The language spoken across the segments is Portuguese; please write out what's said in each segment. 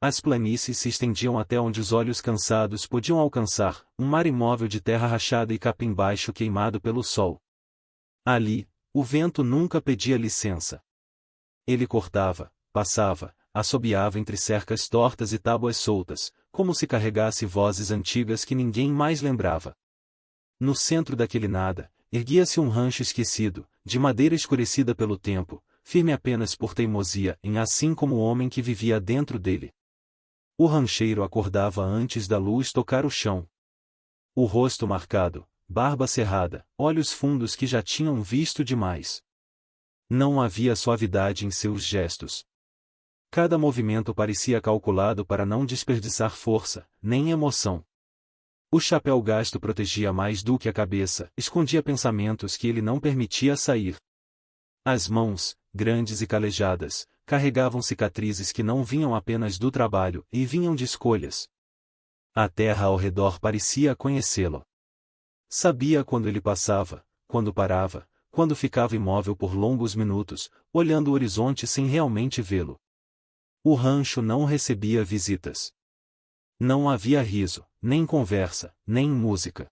As planícies se estendiam até onde os olhos cansados podiam alcançar, um mar imóvel de terra rachada e capim baixo queimado pelo sol. Ali, o vento nunca pedia licença. Ele cortava, passava, assobiava entre cercas tortas e tábuas soltas, como se carregasse vozes antigas que ninguém mais lembrava. No centro daquele nada, erguia-se um rancho esquecido, de madeira escurecida pelo tempo, firme apenas por teimosia em assim como o homem que vivia dentro dele. O rancheiro acordava antes da luz tocar o chão. O rosto marcado, barba cerrada, olhos fundos que já tinham visto demais. Não havia suavidade em seus gestos. Cada movimento parecia calculado para não desperdiçar força, nem emoção. O chapéu gasto protegia mais do que a cabeça, escondia pensamentos que ele não permitia sair. As mãos, grandes e calejadas, carregavam cicatrizes que não vinham apenas do trabalho, e vinham de escolhas. A terra ao redor parecia conhecê-lo. Sabia quando ele passava, quando parava, quando ficava imóvel por longos minutos, olhando o horizonte sem realmente vê-lo. O rancho não recebia visitas. Não havia riso, nem conversa, nem música.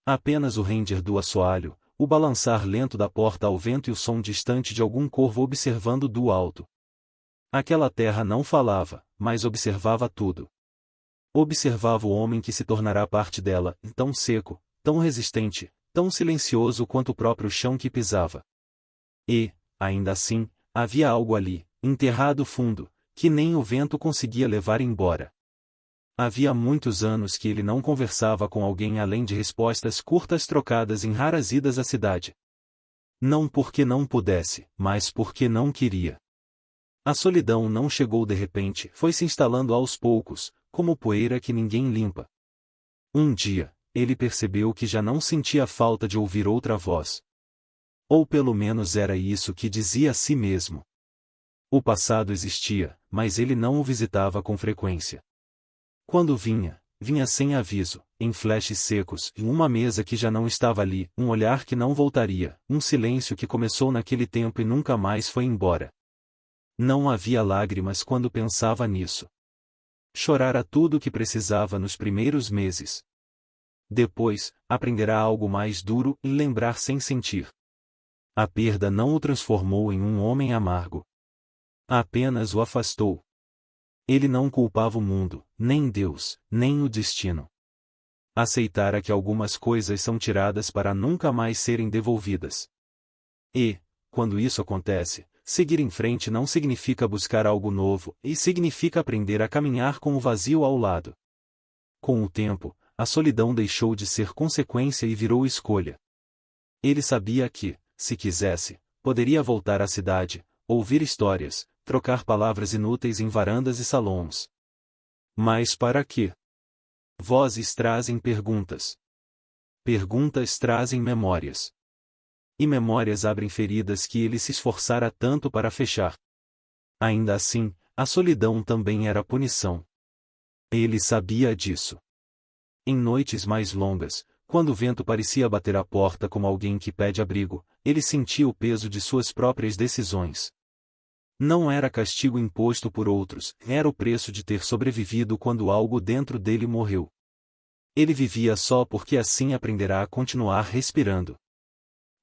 Apenas o render do assoalho, o balançar lento da porta ao vento e o som distante de algum corvo observando do alto. Aquela terra não falava, mas observava tudo. Observava o homem que se tornará parte dela, tão seco, tão resistente, tão silencioso quanto o próprio chão que pisava. E, ainda assim, havia algo ali, enterrado fundo, que nem o vento conseguia levar embora. Havia muitos anos que ele não conversava com alguém além de respostas curtas trocadas em raras idas à cidade. Não porque não pudesse, mas porque não queria. A solidão não chegou de repente, foi se instalando aos poucos, como poeira que ninguém limpa. Um dia, ele percebeu que já não sentia falta de ouvir outra voz. Ou pelo menos era isso que dizia a si mesmo. O passado existia, mas ele não o visitava com frequência. Quando vinha, vinha sem aviso, em flashes secos, em uma mesa que já não estava ali, um olhar que não voltaria, um silêncio que começou naquele tempo e nunca mais foi embora. Não havia lágrimas quando pensava nisso. Chorara tudo o que precisava nos primeiros meses. Depois, aprenderá algo mais duro e lembrar sem sentir. A perda não o transformou em um homem amargo. Apenas o afastou. Ele não culpava o mundo, nem Deus, nem o destino. Aceitara que algumas coisas são tiradas para nunca mais serem devolvidas. E, quando isso acontece, seguir em frente não significa buscar algo novo, e significa aprender a caminhar com o vazio ao lado. Com o tempo, a solidão deixou de ser consequência e virou escolha. Ele sabia que, se quisesse, poderia voltar à cidade, ouvir histórias, trocar palavras inúteis em varandas e salões. Mas para quê? Vozes trazem perguntas. Perguntas trazem memórias. E memórias abrem feridas que ele se esforçara tanto para fechar. Ainda assim, a solidão também era punição. Ele sabia disso. Em noites mais longas, quando o vento parecia bater à porta como alguém que pede abrigo, ele sentia o peso de suas próprias decisões. Não era castigo imposto por outros, era o preço de ter sobrevivido quando algo dentro dele morreu. Ele vivia só porque assim aprenderá a continuar respirando.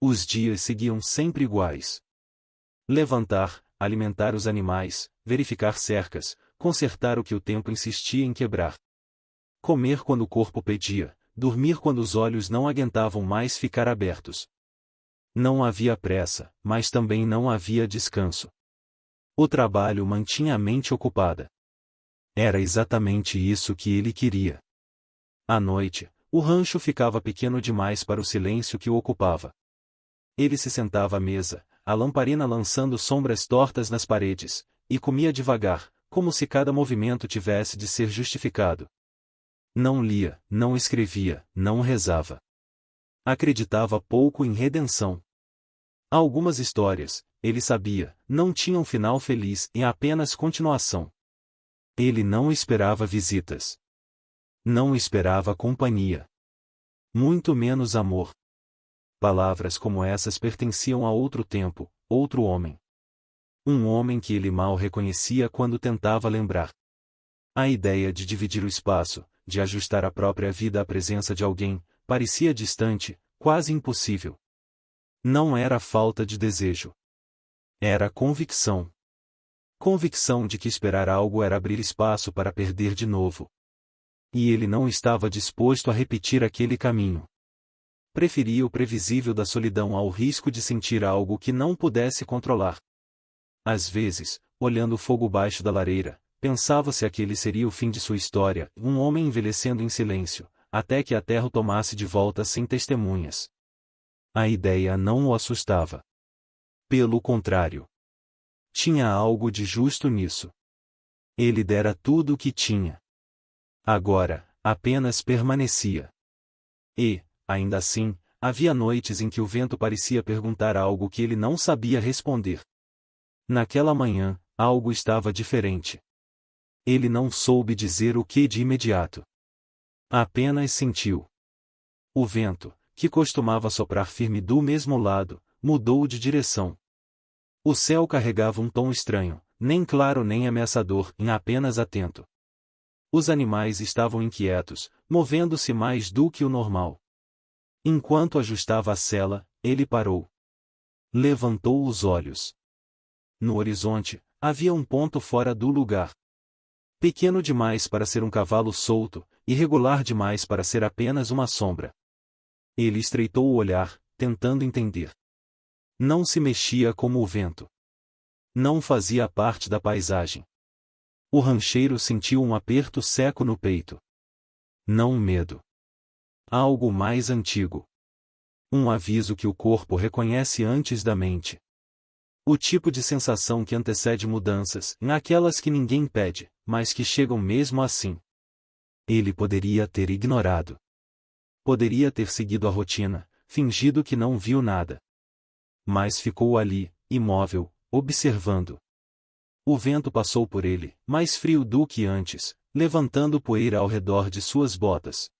Os dias seguiam sempre iguais. Levantar, alimentar os animais, verificar cercas, consertar o que o tempo insistia em quebrar. Comer quando o corpo pedia, dormir quando os olhos não aguentavam mais ficar abertos. Não havia pressa, mas também não havia descanso. O trabalho mantinha a mente ocupada. Era exatamente isso que ele queria. À noite, o rancho ficava pequeno demais para o silêncio que o ocupava. Ele se sentava à mesa, a lamparina lançando sombras tortas nas paredes, e comia devagar, como se cada movimento tivesse de ser justificado. Não lia, não escrevia, não rezava. Acreditava pouco em redenção. Algumas histórias, ele sabia, não tinham final feliz e apenas continuação. Ele não esperava visitas. Não esperava companhia. Muito menos amor. Palavras como essas pertenciam a outro tempo, outro homem. Um homem que ele mal reconhecia quando tentava lembrar. A ideia de dividir o espaço, de ajustar a própria vida à presença de alguém, parecia distante, quase impossível. Não era falta de desejo. Era convicção. Convicção de que esperar algo era abrir espaço para perder de novo. E ele não estava disposto a repetir aquele caminho. Preferia o previsível da solidão ao risco de sentir algo que não pudesse controlar. Às vezes, olhando o fogo baixo da lareira, pensava se aquele seria o fim de sua história, um homem envelhecendo em silêncio, até que a terra o tomasse de volta sem testemunhas. A ideia não o assustava. Pelo contrário. Tinha algo de justo nisso. Ele dera tudo o que tinha. Agora, apenas permanecia. E, ainda assim, havia noites em que o vento parecia perguntar algo que ele não sabia responder. Naquela manhã, algo estava diferente. Ele não soube dizer o que de imediato. Apenas sentiu. O vento, que costumava soprar firme do mesmo lado, mudou de direção. O céu carregava um tom estranho, nem claro nem ameaçador, apenas atento. Os animais estavam inquietos, movendo-se mais do que o normal. Enquanto ajustava a sela, ele parou. Levantou os olhos. No horizonte, havia um ponto fora do lugar. Pequeno demais para ser um cavalo solto, irregular demais para ser apenas uma sombra. Ele estreitou o olhar, tentando entender. Não se mexia como o vento. Não fazia parte da paisagem. O rancheiro sentiu um aperto seco no peito. Não medo. Algo mais antigo. Um aviso que o corpo reconhece antes da mente. O tipo de sensação que antecede mudanças, naquelas que ninguém pede, mas que chegam mesmo assim. Ele poderia ter ignorado. Poderia ter seguido a rotina, fingido que não viu nada. Mas ficou ali, imóvel, observando. O vento passou por ele, mais frio do que antes, levantando poeira ao redor de suas botas.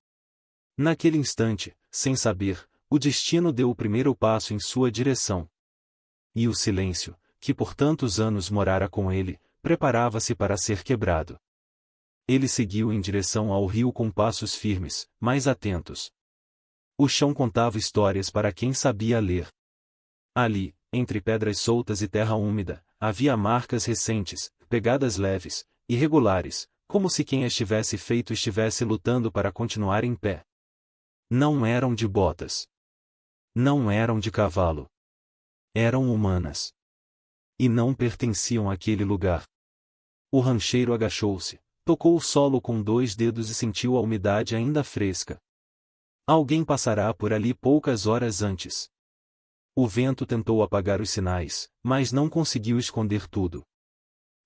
Naquele instante, sem saber, o destino deu o primeiro passo em sua direção. E o silêncio, que por tantos anos morara com ele, preparava-se para ser quebrado. Ele seguiu em direção ao rio com passos firmes, mais atentos. O chão contava histórias para quem sabia ler. Ali, entre pedras soltas e terra úmida, havia marcas recentes, pegadas leves, irregulares, como se quem as tivesse feito estivesse lutando para continuar em pé. Não eram de botas. Não eram de cavalo. Eram humanas. E não pertenciam àquele lugar. O rancheiro agachou-se, tocou o solo com 2 dedos e sentiu a umidade ainda fresca. Alguém passará por ali poucas horas antes. O vento tentou apagar os sinais, mas não conseguiu esconder tudo.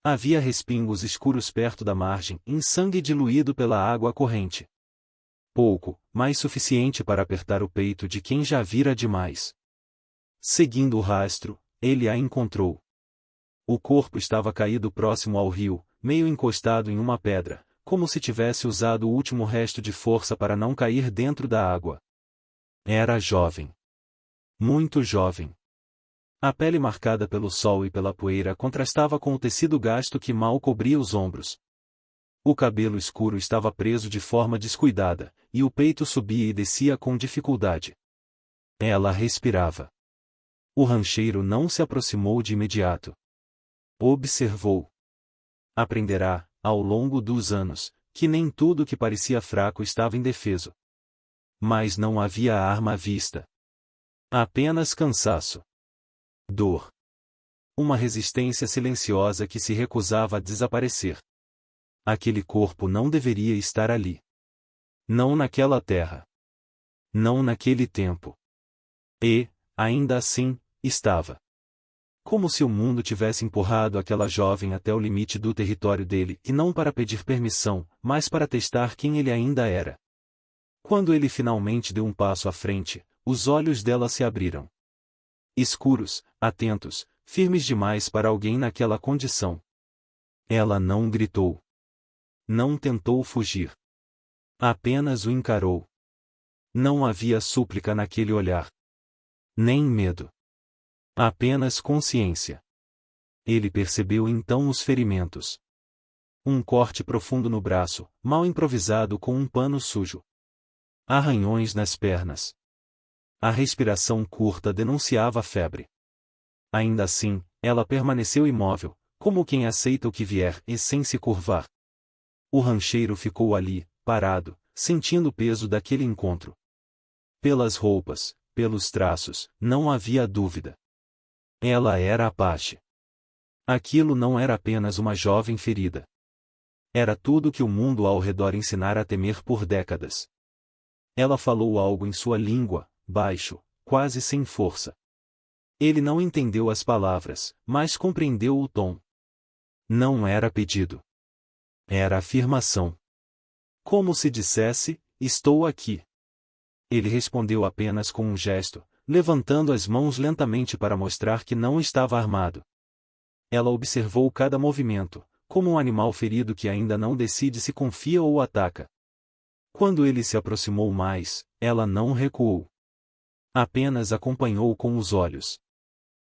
Havia respingos escuros perto da margem, em sangue diluído pela água corrente. Pouco, mas suficiente para apertar o peito de quem já vira demais. Seguindo o rastro, ele a encontrou. O corpo estava caído próximo ao rio, meio encostado em uma pedra, como se tivesse usado o último resto de força para não cair dentro da água. Era jovem. Muito jovem. A pele marcada pelo sol e pela poeira contrastava com o tecido gasto que mal cobria os ombros. O cabelo escuro estava preso de forma descuidada, e o peito subia e descia com dificuldade. Ela respirava. O rancheiro não se aproximou de imediato. Observou. Aprenderá, ao longo dos anos, que nem tudo que parecia fraco estava indefeso. Mas não havia arma à vista. Apenas cansaço. Dor. Uma resistência silenciosa que se recusava a desaparecer. Aquele corpo não deveria estar ali. Não naquela terra. Não naquele tempo. E, ainda assim, estava. Como se o mundo tivesse empurrado aquela jovem até o limite do território dele, e não para pedir permissão, mas para testar quem ele ainda era. Quando ele finalmente deu um passo à frente, os olhos dela se abriram. Escuros, atentos, firmes demais para alguém naquela condição. Ela não gritou. Não tentou fugir. Apenas o encarou. Não havia súplica naquele olhar. Nem medo. Apenas consciência. Ele percebeu então os ferimentos. Um corte profundo no braço, mal improvisado com um pano sujo. Arranhões nas pernas. A respiração curta denunciava a febre. Ainda assim, ela permaneceu imóvel, como quem aceita o que vier e sem se curvar. O rancheiro ficou ali, parado, sentindo o peso daquele encontro. Pelas roupas, pelos traços, não havia dúvida. Ela era Apache. Aquilo não era apenas uma jovem ferida. Era tudo que o mundo ao redor ensinara a temer por décadas. Ela falou algo em sua língua, baixo, quase sem força. Ele não entendeu as palavras, mas compreendeu o tom. Não era pedido. Era afirmação. Como se dissesse, estou aqui. Ele respondeu apenas com um gesto, levantando as mãos lentamente para mostrar que não estava armado. Ela observou cada movimento, como um animal ferido que ainda não decide se confia ou ataca. Quando ele se aproximou mais, ela não recuou. Apenas acompanhou com os olhos.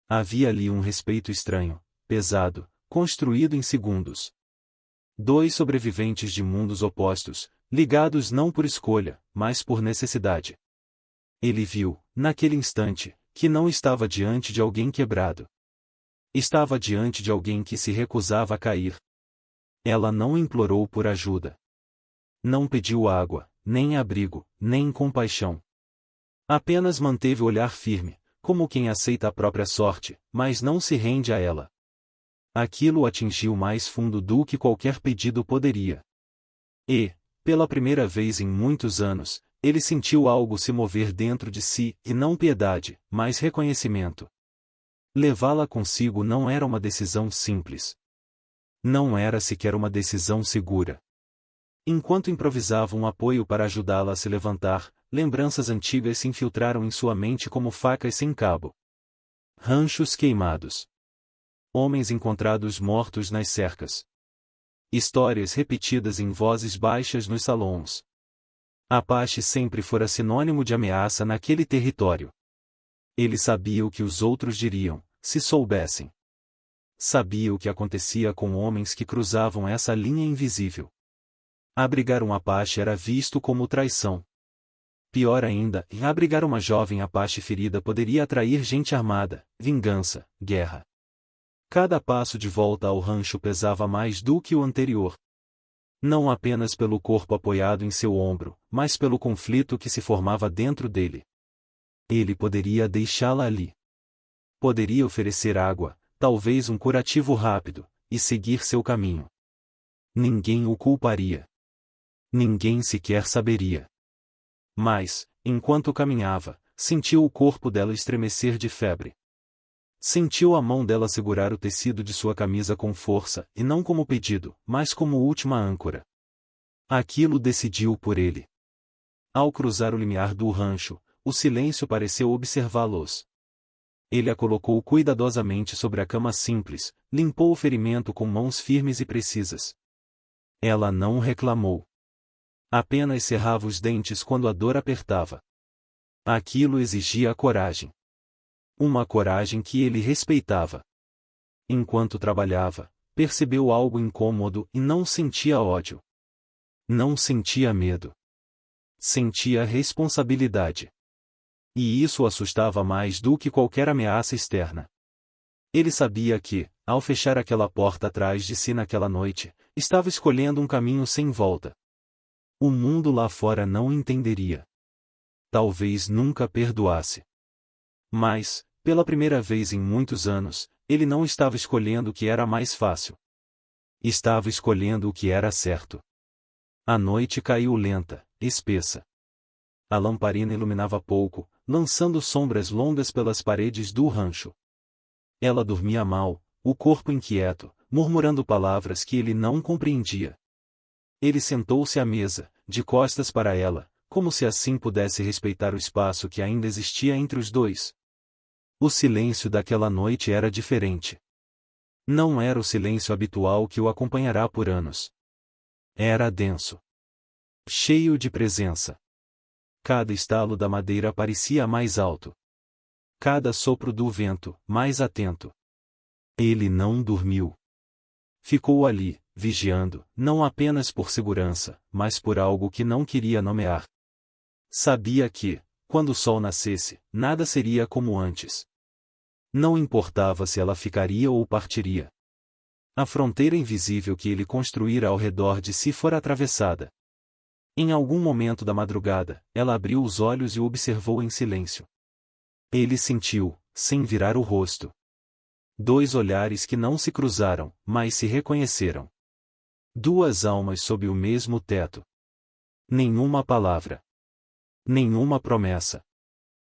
Havia ali um respeito estranho, pesado, construído em segundos. Dois sobreviventes de mundos opostos, ligados não por escolha, mas por necessidade. Ele viu, naquele instante, que não estava diante de alguém quebrado. Estava diante de alguém que se recusava a cair. Ela não implorou por ajuda. Não pediu água, nem abrigo, nem compaixão. Apenas manteve o olhar firme, como quem aceita a própria sorte, mas não se rende a ela. Aquilo o atingiu mais fundo do que qualquer pedido poderia. E, pela primeira vez em muitos anos, ele sentiu algo se mover dentro de si, e não piedade, mas reconhecimento. Levá-la consigo não era uma decisão simples. Não era sequer uma decisão segura. Enquanto improvisava um apoio para ajudá-la a se levantar, lembranças antigas se infiltraram em sua mente como facas sem cabo. Ranchos queimados. Homens encontrados mortos nas cercas. Histórias repetidas em vozes baixas nos salões. Apache sempre fora sinônimo de ameaça naquele território. Ele sabia o que os outros diriam, se soubessem. Sabia o que acontecia com homens que cruzavam essa linha invisível. Abrigar um Apache era visto como traição. Pior ainda, abrigar uma jovem Apache ferida poderia atrair gente armada, vingança, guerra. Cada passo de volta ao rancho pesava mais do que o anterior. Não apenas pelo corpo apoiado em seu ombro, mas pelo conflito que se formava dentro dele. Ele poderia deixá-la ali. Poderia oferecer água, talvez um curativo rápido, e seguir seu caminho. Ninguém o culparia. Ninguém sequer saberia. Mas, enquanto caminhava, sentiu o corpo dela estremecer de febre. Sentiu a mão dela segurar o tecido de sua camisa com força, e não como pedido, mas como última âncora. Aquilo decidiu por ele. Ao cruzar o limiar do rancho, o silêncio pareceu observá-los. Ele a colocou cuidadosamente sobre a cama simples, limpou o ferimento com mãos firmes e precisas. Ela não reclamou. Apenas cerrava os dentes quando a dor apertava. Aquilo exigia coragem. Uma coragem que ele respeitava. Enquanto trabalhava, percebeu algo incômodo e não sentia ódio. Não sentia medo. Sentia responsabilidade. E isso o assustava mais do que qualquer ameaça externa. Ele sabia que, ao fechar aquela porta atrás de si naquela noite, estava escolhendo um caminho sem volta. O mundo lá fora não entenderia. Talvez nunca perdoasse. Mas, pela primeira vez em muitos anos, ele não estava escolhendo o que era mais fácil. Estava escolhendo o que era certo. A noite caiu lenta, espessa. A lamparina iluminava pouco, lançando sombras longas pelas paredes do rancho. Ela dormia mal, o corpo inquieto, murmurando palavras que ele não compreendia. Ele sentou-se à mesa, de costas para ela, como se assim pudesse respeitar o espaço que ainda existia entre os dois. O silêncio daquela noite era diferente. Não era o silêncio habitual que o acompanhará por anos. Era denso. Cheio de presença. Cada estalo da madeira parecia mais alto. Cada sopro do vento, mais atento. Ele não dormiu. Ficou ali, vigiando, não apenas por segurança, mas por algo que não queria nomear. Sabia que, quando o sol nascesse, nada seria como antes. Não importava se ela ficaria ou partiria. A fronteira invisível que ele construíra ao redor de si fora atravessada. Em algum momento da madrugada, ela abriu os olhos e o observou em silêncio. Ele sentiu, sem virar o rosto. Dois olhares que não se cruzaram, mas se reconheceram. Duas almas sob o mesmo teto. Nenhuma palavra. Nenhuma promessa.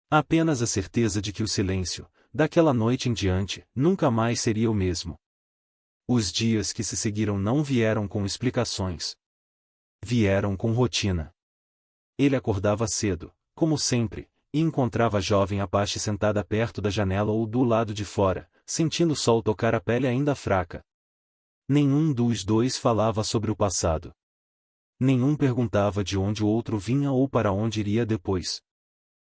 Apenas a certeza de que o silêncio, daquela noite em diante, nunca mais seria o mesmo. Os dias que se seguiram não vieram com explicações. Vieram com rotina. Ele acordava cedo, como sempre, e encontrava a jovem Apache sentada perto da janela ou do lado de fora, sentindo o sol tocar a pele ainda fraca. Nenhum dos dois falava sobre o passado. Nenhum perguntava de onde o outro vinha ou para onde iria depois.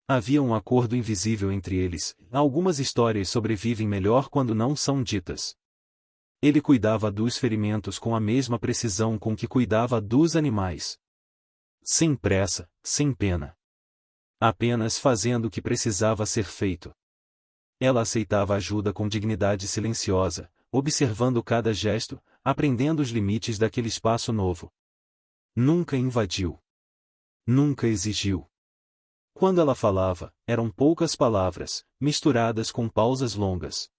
Havia um acordo invisível entre eles. Algumas histórias sobrevivem melhor quando não são ditas. Ele cuidava dos ferimentos com a mesma precisão com que cuidava dos animais. Sem pressa, sem pena. Apenas fazendo o que precisava ser feito. Ela aceitava ajuda com dignidade silenciosa, observando cada gesto, aprendendo os limites daquele espaço novo. Nunca invadiu. Nunca exigiu. Quando ela falava, eram poucas palavras, misturadas com pausas longas.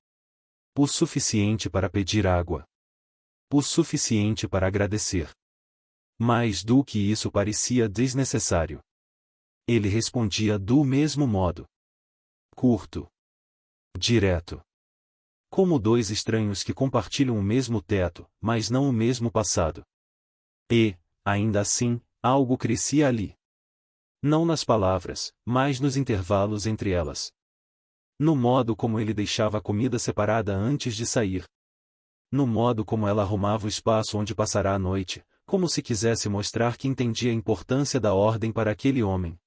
O suficiente para pedir água. O suficiente para agradecer. Mais do que isso parecia desnecessário. Ele respondia do mesmo modo. Curto. Direto. Como dois estranhos que compartilham o mesmo teto, mas não o mesmo passado. E, ainda assim, algo crescia ali. Não nas palavras, mas nos intervalos entre elas. No modo como ele deixava a comida separada antes de sair. No modo como ela arrumava o espaço onde passará a noite, como se quisesse mostrar que entendia a importância da ordem para aquele homem.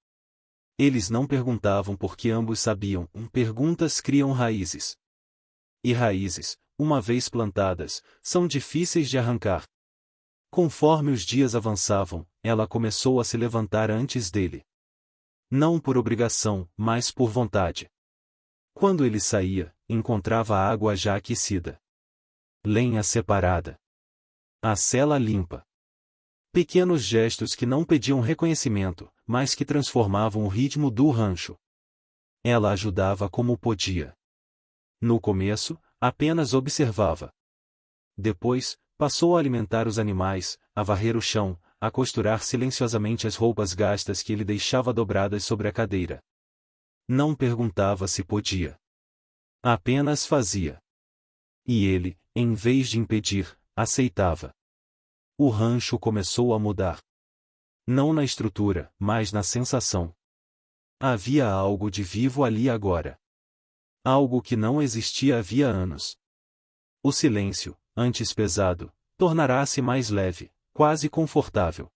Eles não perguntavam porque ambos sabiam, perguntas criam raízes. E raízes, uma vez plantadas, são difíceis de arrancar. Conforme os dias avançavam, ela começou a se levantar antes dele. Não por obrigação, mas por vontade. Quando ele saía, encontrava a água já aquecida. Lenha separada. A cela limpa. Pequenos gestos que não pediam reconhecimento, mas que transformavam o ritmo do rancho. Ela ajudava como podia. No começo, apenas observava. Depois, passou a alimentar os animais, a varrer o chão, a costurar silenciosamente as roupas gastas que ele deixava dobradas sobre a cadeira. Não perguntava se podia. Apenas fazia. E ele, em vez de impedir, aceitava. O rancho começou a mudar. Não na estrutura, mas na sensação. Havia algo de vivo ali agora. Algo que não existia havia anos. O silêncio, antes pesado, tornará-se mais leve, quase confortável.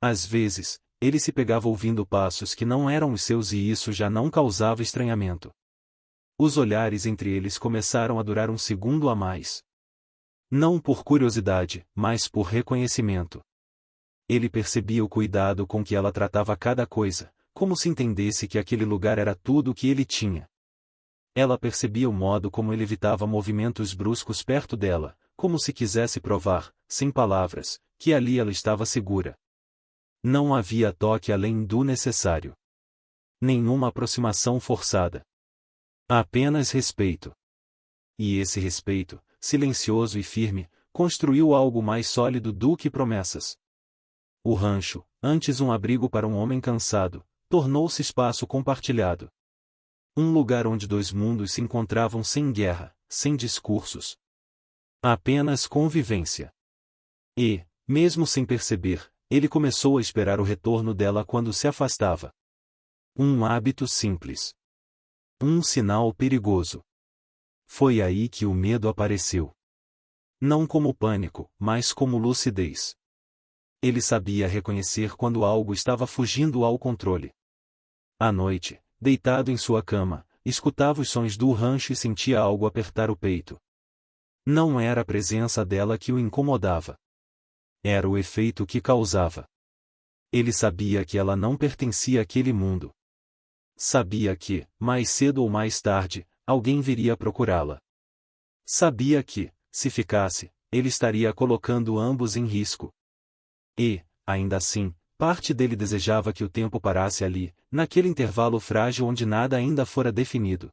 Às vezes, ele se pegava ouvindo passos que não eram os seus e isso já não causava estranhamento. Os olhares entre eles começaram a durar um segundo a mais. Não por curiosidade, mas por reconhecimento. Ele percebia o cuidado com que ela tratava cada coisa, como se entendesse que aquele lugar era tudo o que ele tinha. Ela percebia o modo como ele evitava movimentos bruscos perto dela, como se quisesse provar, sem palavras, que ali ela estava segura. Não havia toque além do necessário. Nenhuma aproximação forçada. Apenas respeito. E esse respeito, silencioso e firme, construiu algo mais sólido do que promessas. O rancho, antes um abrigo para um homem cansado, tornou-se espaço compartilhado. Um lugar onde dois mundos se encontravam sem guerra, sem discursos. Apenas convivência. E, mesmo sem perceber, ele começou a esperar o retorno dela quando se afastava. Um hábito simples. Um sinal perigoso. Foi aí que o medo apareceu. Não como pânico, mas como lucidez. Ele sabia reconhecer quando algo estava fugindo ao controle. À noite, deitado em sua cama, escutava os sons do rancho e sentia algo apertar o peito. Não era a presença dela que o incomodava. Era o efeito que causava. Ele sabia que ela não pertencia àquele mundo. Sabia que, mais cedo ou mais tarde, alguém viria procurá-la. Sabia que, se ficasse, ele estaria colocando ambos em risco. E, ainda assim, parte dele desejava que o tempo parasse ali, naquele intervalo frágil onde nada ainda fora definido.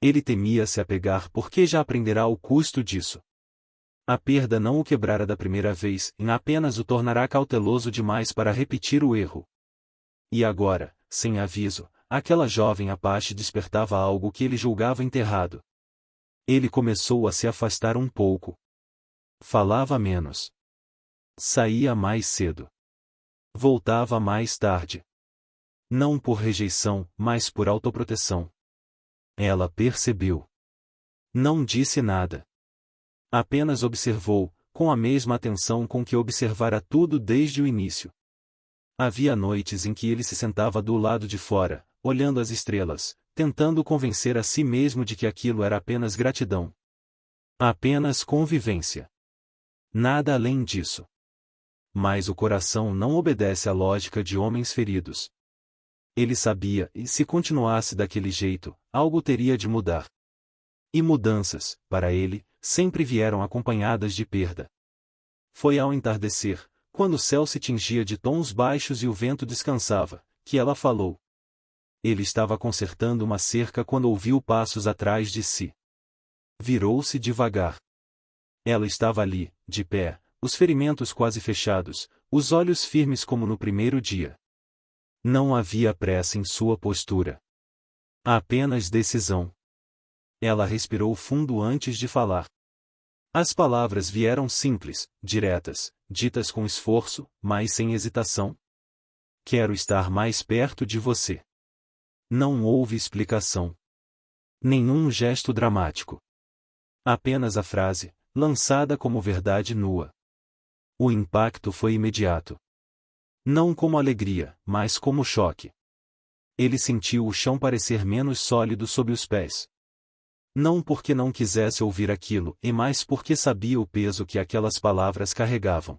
Ele temia se apegar porque já aprenderá o custo disso. A perda não o quebrara da primeira vez, e apenas o tornará cauteloso demais para repetir o erro. E agora, sem aviso, aquela jovem Apache despertava algo que ele julgava enterrado. Ele começou a se afastar um pouco. Falava menos. Saía mais cedo. Voltava mais tarde. Não por rejeição, mas por autoproteção. Ela percebeu. Não disse nada. Apenas observou, com a mesma atenção com que observara tudo desde o início. Havia noites em que ele se sentava do lado de fora, olhando as estrelas, tentando convencer a si mesmo de que aquilo era apenas gratidão. Apenas convivência. Nada além disso. Mas o coração não obedece à lógica de homens feridos. Ele sabia, e se continuasse daquele jeito, algo teria de mudar. E mudanças, para ele, sempre vieram acompanhadas de perda. Foi ao entardecer, quando o céu se tingia de tons baixos e o vento descansava, que ela falou. Ele estava consertando uma cerca quando ouviu passos atrás de si. Virou-se devagar. Ela estava ali, de pé, os ferimentos quase fechados, os olhos firmes como no primeiro dia. Não havia pressa em sua postura. Apenas decisão. Ela respirou fundo antes de falar. As palavras vieram simples, diretas, ditas com esforço, mas sem hesitação. Quero estar mais perto de você. Não houve explicação. Nenhum gesto dramático. Apenas a frase, lançada como verdade nua. O impacto foi imediato. Não como alegria, mas como choque. Ele sentiu o chão parecer menos sólido sob os pés. Não porque não quisesse ouvir aquilo, e mais porque sabia o peso que aquelas palavras carregavam.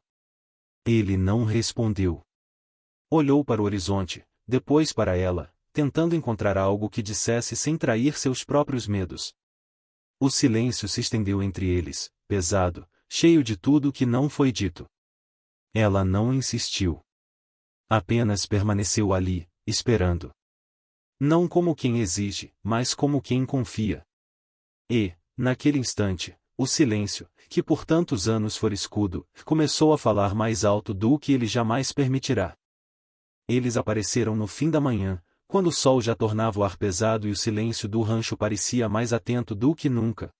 Ele não respondeu. Olhou para o horizonte, depois para ela, tentando encontrar algo que dissesse sem trair seus próprios medos. O silêncio se estendeu entre eles, pesado, cheio de tudo que não foi dito. Ela não insistiu. Apenas permaneceu ali, esperando. Não como quem exige, mas como quem confia. E, naquele instante, o silêncio, que por tantos anos fora escudo, começou a falar mais alto do que ele jamais permitirá. Eles apareceram no fim da manhã, quando o sol já tornava o ar pesado e o silêncio do rancho parecia mais atento do que nunca.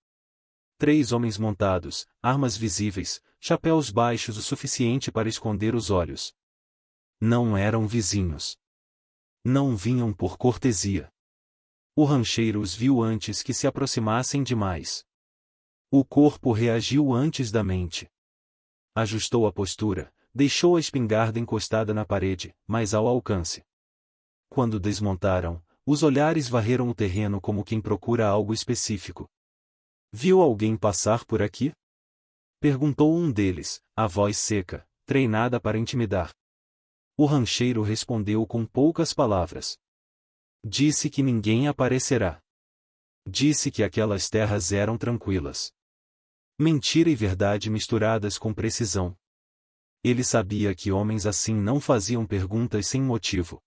3 homens montados, armas visíveis, chapéus baixos o suficiente para esconder os olhos. Não eram vizinhos. Não vinham por cortesia. O rancheiro os viu antes que se aproximassem demais. O corpo reagiu antes da mente. Ajustou a postura, deixou a espingarda encostada na parede, mas ao alcance. Quando desmontaram, os olhares varreram o terreno como quem procura algo específico. Viu alguém passar por aqui? Perguntou um deles, a voz seca, treinada para intimidar. O rancheiro respondeu com poucas palavras. Disse que ninguém aparecerá. Disse que aquelas terras eram tranquilas. Mentira e verdade misturadas com precisão. Ele sabia que homens assim não faziam perguntas sem motivo.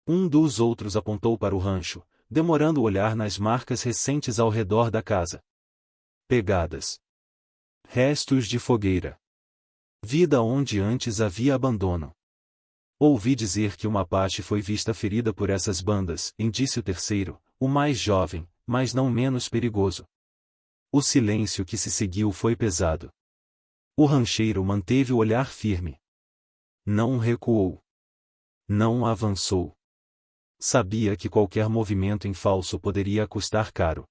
Um dos outros apontou para o rancho, demorando o olhar nas marcas recentes ao redor da casa. Pegadas. Restos de fogueira. Vida onde antes havia abandono. Ouvi dizer que uma Apache foi vista ferida por essas bandas, disse o terceiro, o mais jovem, mas não menos perigoso. O silêncio que se seguiu foi pesado. O rancheiro manteve o olhar firme. Não recuou. Não avançou. Sabia que qualquer movimento em falso poderia custar caro.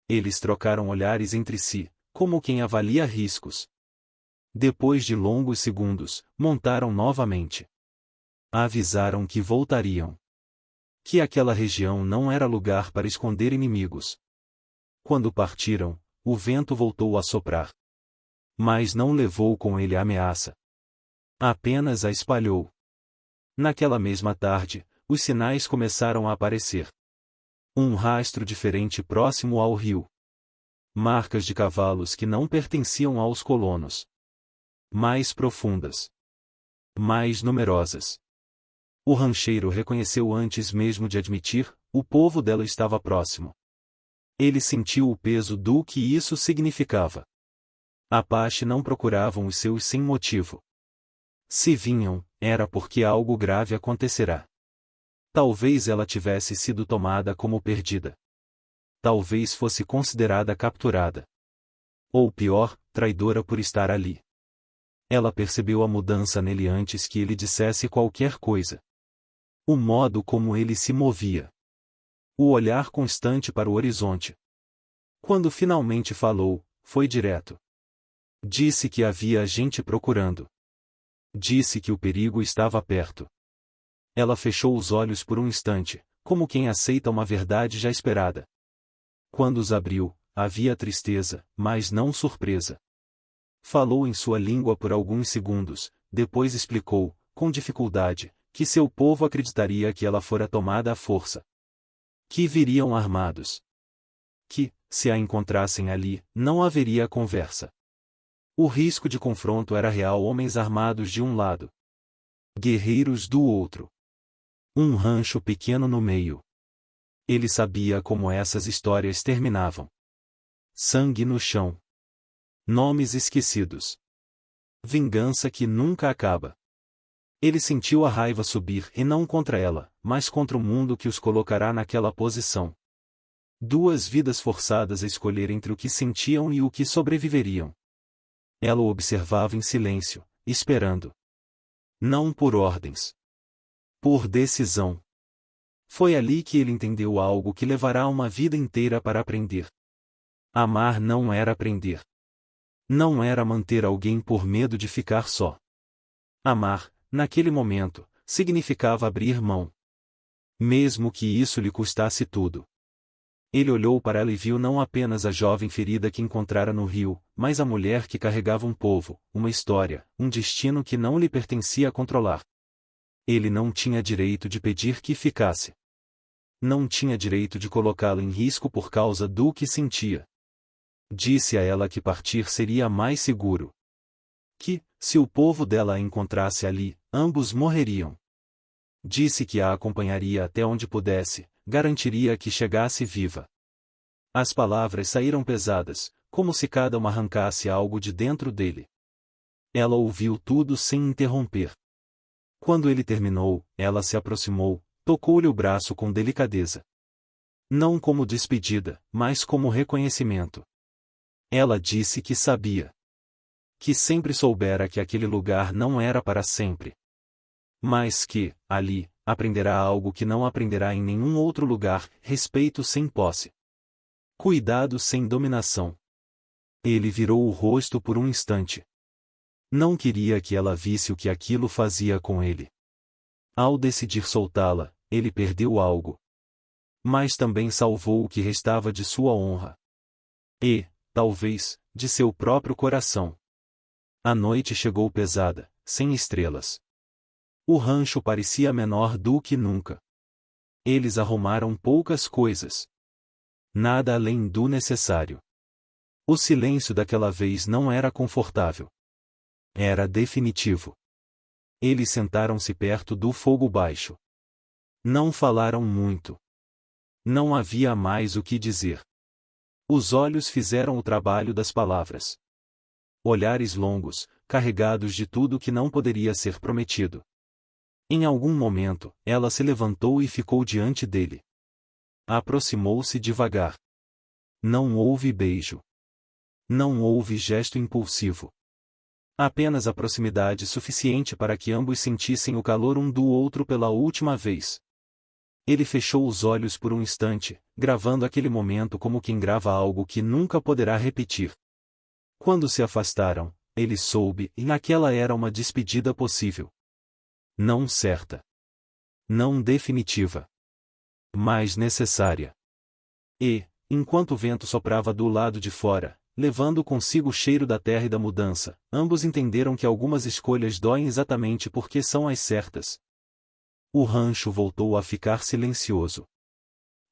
Eles trocaram olhares entre si, como quem avalia riscos. Depois de longos segundos, montaram novamente. Avisaram que voltariam. Que aquela região não era lugar para esconder inimigos. Quando partiram, o vento voltou a soprar. Mas não levou com ele a ameaça. Apenas a espalhou. Naquela mesma tarde, os sinais começaram a aparecer. Um rastro diferente próximo ao rio. Marcas de cavalos que não pertenciam aos colonos. Mais profundas. Mais numerosas. O rancheiro reconheceu antes mesmo de admitir, o povo dela estava próximo. Ele sentiu o peso do que isso significava. Apache não procuravam os seus sem motivo. Se vinham, era porque algo grave acontecerá. Talvez ela tivesse sido tomada como perdida. Talvez fosse considerada capturada. Ou pior, traidora por estar ali. Ela percebeu a mudança nele antes que ele dissesse qualquer coisa. O modo como ele se movia. O olhar constante para o horizonte. Quando finalmente falou, foi direto. Disse que havia gente procurando. Disse que o perigo estava perto. Ela fechou os olhos por um instante, como quem aceita uma verdade já esperada. Quando os abriu, havia tristeza, mas não surpresa. Falou em sua língua por alguns segundos, depois explicou, com dificuldade, que seu povo acreditaria que ela fora tomada à força. Que viriam armados. Que, se a encontrassem ali, não haveria conversa. O risco de confronto era real, homens armados de um lado. Guerreiros do outro. Um rancho pequeno no meio. Ele sabia como essas histórias terminavam. Sangue no chão. Nomes esquecidos. Vingança que nunca acaba. Ele sentiu a raiva subir e não contra ela, mas contra o mundo que os colocará naquela posição. Duas vidas forçadas a escolher entre o que sentiam e o que sobreviveriam. Ela o observava em silêncio, esperando. Não por ordens. Por decisão. Foi ali que ele entendeu algo que levará uma vida inteira para aprender. Amar não era aprender. Não era manter alguém por medo de ficar só. Amar, naquele momento, significava abrir mão. Mesmo que isso lhe custasse tudo. Ele olhou para ela e viu não apenas a jovem ferida que encontrara no rio, mas a mulher que carregava um povo, uma história, um destino que não lhe pertencia a controlar. Ele não tinha direito de pedir que ficasse. Não tinha direito de colocá-la em risco por causa do que sentia. Disse a ela que partir seria mais seguro. Que, se o povo dela a encontrasse ali, ambos morreriam. Disse que a acompanharia até onde pudesse, garantiria que chegasse viva. As palavras saíram pesadas, como se cada uma arrancasse algo de dentro dele. Ela ouviu tudo sem interromper. Quando ele terminou, ela se aproximou, tocou-lhe o braço com delicadeza. Não como despedida, mas como reconhecimento. Ela disse que sabia. Que sempre soubera que aquele lugar não era para sempre. Mas que, ali, aprenderá algo que não aprenderá em nenhum outro lugar: respeito sem posse. Cuidado sem dominação. Ele virou o rosto por um instante. Não queria que ela visse o que aquilo fazia com ele. Ao decidir soltá-la, ele perdeu algo. Mas também salvou o que restava de sua honra. E, talvez, de seu próprio coração. A noite chegou pesada, sem estrelas. O rancho parecia menor do que nunca. Eles arrumaram poucas coisas. Nada além do necessário. O silêncio daquela vez não era confortável. Era definitivo. Eles sentaram-se perto do fogo baixo. Não falaram muito. Não havia mais o que dizer. Os olhos fizeram o trabalho das palavras. Olhares longos, carregados de tudo que não poderia ser prometido. Em algum momento, ela se levantou e ficou diante dele. Aproximou-se devagar. Não houve beijo. Não houve gesto impulsivo. Apenas a proximidade suficiente para que ambos sentissem o calor um do outro pela última vez. Ele fechou os olhos por um instante, gravando aquele momento como quem grava algo que nunca poderá repetir. Quando se afastaram, ele soube, e naquela era uma despedida possível. Não certa. Não definitiva. Mas necessária. E, enquanto o vento soprava do lado de fora, levando consigo o cheiro da terra e da mudança. Ambos entenderam que algumas escolhas doem exatamente porque são as certas. O rancho voltou a ficar silencioso.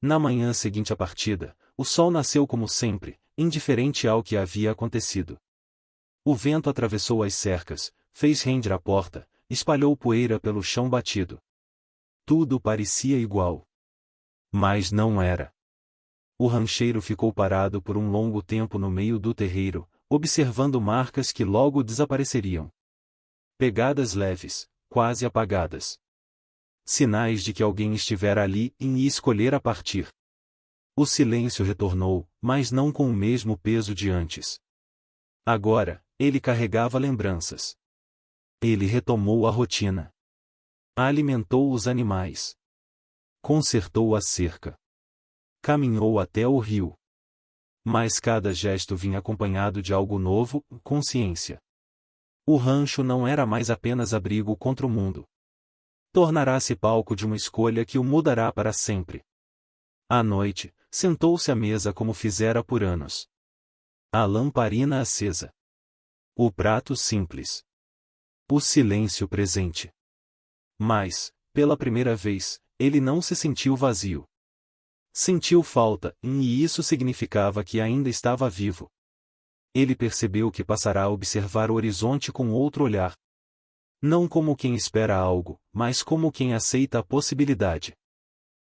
Na manhã seguinte à partida, o sol nasceu como sempre, indiferente ao que havia acontecido. O vento atravessou as cercas, fez render a porta, espalhou poeira pelo chão batido. Tudo parecia igual. Mas não era. O rancheiro ficou parado por um longo tempo no meio do terreiro, observando marcas que logo desapareceriam. Pegadas leves, quase apagadas. Sinais de que alguém estivera ali e ia escolher a partir. O silêncio retornou, mas não com o mesmo peso de antes. Agora, ele carregava lembranças. Ele retomou a rotina. Alimentou os animais. Consertou a cerca. Caminhou até o rio. Mas cada gesto vinha acompanhado de algo novo, consciência. O rancho não era mais apenas abrigo contra o mundo. Tornará-se palco de uma escolha que o mudará para sempre. À noite, sentou-se à mesa como fizera por anos. A lamparina acesa. O prato simples. O silêncio presente. Mas, pela primeira vez, ele não se sentiu vazio. Sentiu falta, e isso significava que ainda estava vivo. Ele percebeu que passará a observar o horizonte com outro olhar. Não como quem espera algo, mas como quem aceita a possibilidade.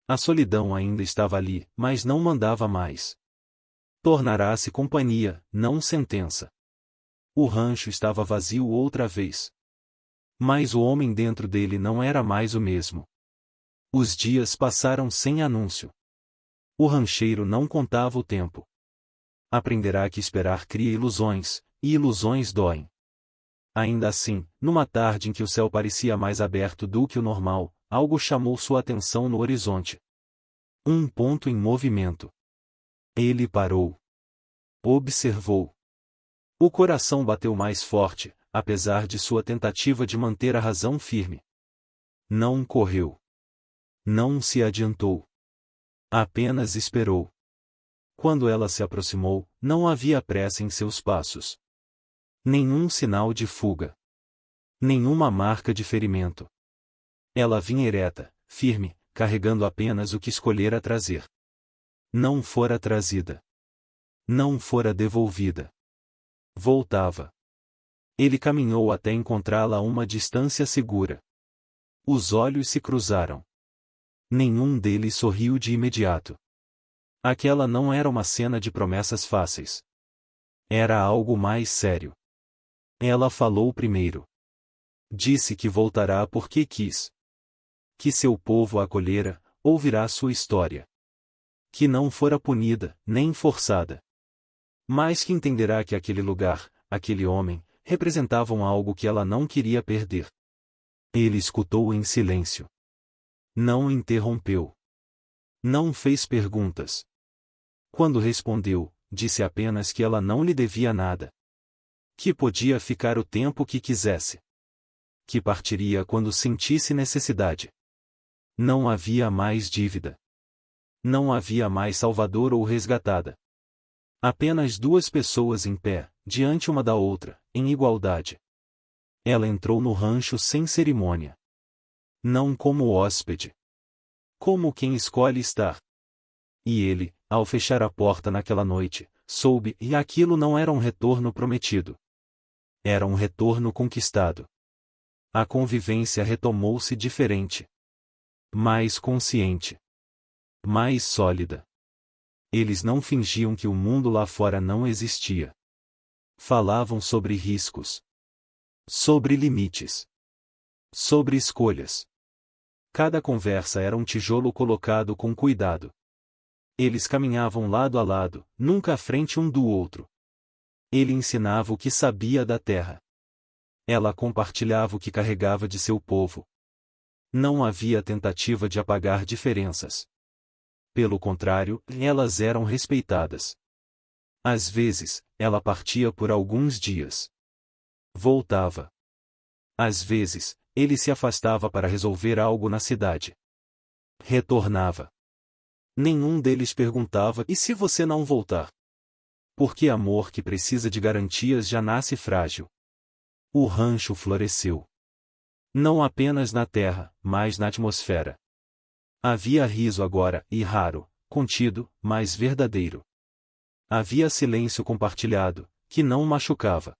A solidão ainda estava ali, mas não mandava mais. Tornará-se companhia, não sentença. O rancho estava vazio outra vez. Mas o homem dentro dele não era mais o mesmo. Os dias passaram sem anúncio. O rancheiro não contava o tempo. Aprenderá que esperar cria ilusões, e ilusões doem. Ainda assim, numa tarde em que o céu parecia mais aberto do que o normal, algo chamou sua atenção no horizonte. Um ponto em movimento. Ele parou. Observou. O coração bateu mais forte, apesar de sua tentativa de manter a razão firme. Não correu. Não se adiantou. Apenas esperou. Quando ela se aproximou, não havia pressa em seus passos. Nenhum sinal de fuga. Nenhuma marca de ferimento. Ela vinha ereta, firme, carregando apenas o que escolhera trazer. Não fora trazida. Não fora devolvida. Voltava. Ele caminhou até encontrá-la a uma distância segura. Os olhos se cruzaram. Nenhum deles sorriu de imediato. Aquela não era uma cena de promessas fáceis. Era algo mais sério. Ela falou primeiro. Disse que voltará porque quis. Que seu povo a acolhera, ouvirá sua história. Que não fora punida, nem forçada. Mas que entenderá que aquele lugar, aquele homem, representavam algo que ela não queria perder. Ele escutou em silêncio. Não interrompeu. Não fez perguntas. Quando respondeu, disse apenas que ela não lhe devia nada. Que podia ficar o tempo que quisesse. Que partiria quando sentisse necessidade. Não havia mais dívida. Não havia mais salvador ou resgatada. Apenas duas pessoas em pé, diante uma da outra, em igualdade. Ela entrou no rancho sem cerimônia. Não como hóspede. Como quem escolhe estar. E ele, ao fechar a porta naquela noite, soube que aquilo não era um retorno prometido. Era um retorno conquistado. A convivência retomou-se diferente. Mais consciente. Mais sólida. Eles não fingiam que o mundo lá fora não existia. Falavam sobre riscos. Sobre limites. Sobre escolhas. Cada conversa era um tijolo colocado com cuidado. Eles caminhavam lado a lado, nunca à frente um do outro. Ele ensinava o que sabia da terra. Ela compartilhava o que carregava de seu povo. Não havia tentativa de apagar diferenças. Pelo contrário, elas eram respeitadas. Às vezes, ela partia por alguns dias. Voltava. Às vezes, ele se afastava para resolver algo na cidade. Retornava. Nenhum deles perguntava: e se você não voltar? Porque amor que precisa de garantias já nasce frágil. O rancho floresceu. Não apenas na terra, mas na atmosfera. Havia riso agora, e raro, contido, mas verdadeiro. Havia silêncio compartilhado, que não machucava.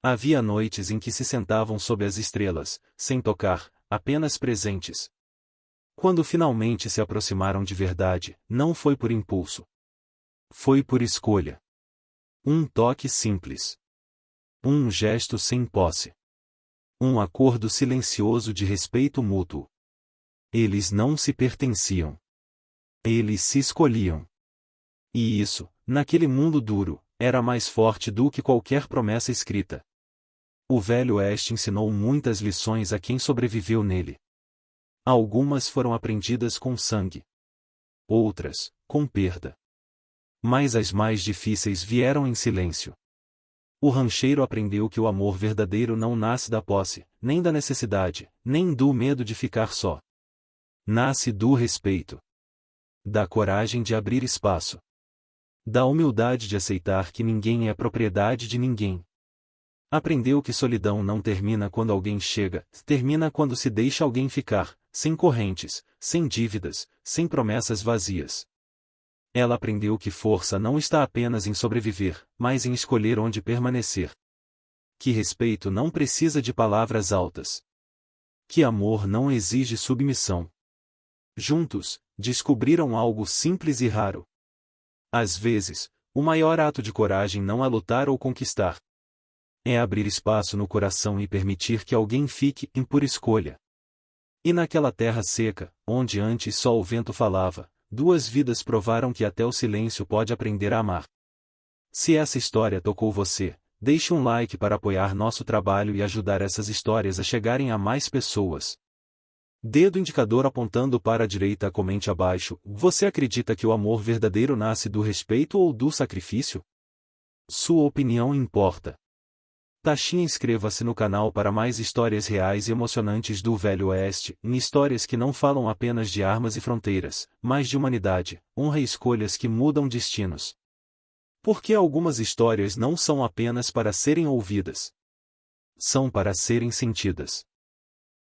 Havia noites em que se sentavam sob as estrelas, sem tocar, apenas presentes. Quando finalmente se aproximaram de verdade, não foi por impulso. Foi por escolha. Um toque simples. Um gesto sem posse. Um acordo silencioso de respeito mútuo. Eles não se pertenciam. Eles se escolhiam. E isso, naquele mundo duro, era mais forte do que qualquer promessa escrita. O Velho Oeste ensinou muitas lições a quem sobreviveu nele. Algumas foram aprendidas com sangue. Outras, com perda. Mas as mais difíceis vieram em silêncio. O rancheiro aprendeu que o amor verdadeiro não nasce da posse, nem da necessidade, nem do medo de ficar só. Nasce do respeito. Da coragem de abrir espaço. Da humildade de aceitar que ninguém é propriedade de ninguém. Aprendeu que solidão não termina quando alguém chega, termina quando se deixa alguém ficar, sem correntes, sem dívidas, sem promessas vazias. Ela aprendeu que força não está apenas em sobreviver, mas em escolher onde permanecer. Que respeito não precisa de palavras altas. Que amor não exige submissão. Juntos, descobriram algo simples e raro. Às vezes, o maior ato de coragem não é lutar ou conquistar. É abrir espaço no coração e permitir que alguém fique por escolha. E naquela terra seca, onde antes só o vento falava, duas vidas provaram que até o silêncio pode aprender a amar. Se essa história tocou você, deixe um like para apoiar nosso trabalho e ajudar essas histórias a chegarem a mais pessoas. Dedo indicador apontando para a direita. Comente abaixo: você acredita que o amor verdadeiro nasce do respeito ou do sacrifício? Sua opinião importa. Taxinha, inscreva-se no canal para mais histórias reais e emocionantes do Velho Oeste, histórias que não falam apenas de armas e fronteiras, mas de humanidade, honra e escolhas que mudam destinos. Porque algumas histórias não são apenas para serem ouvidas. São para serem sentidas.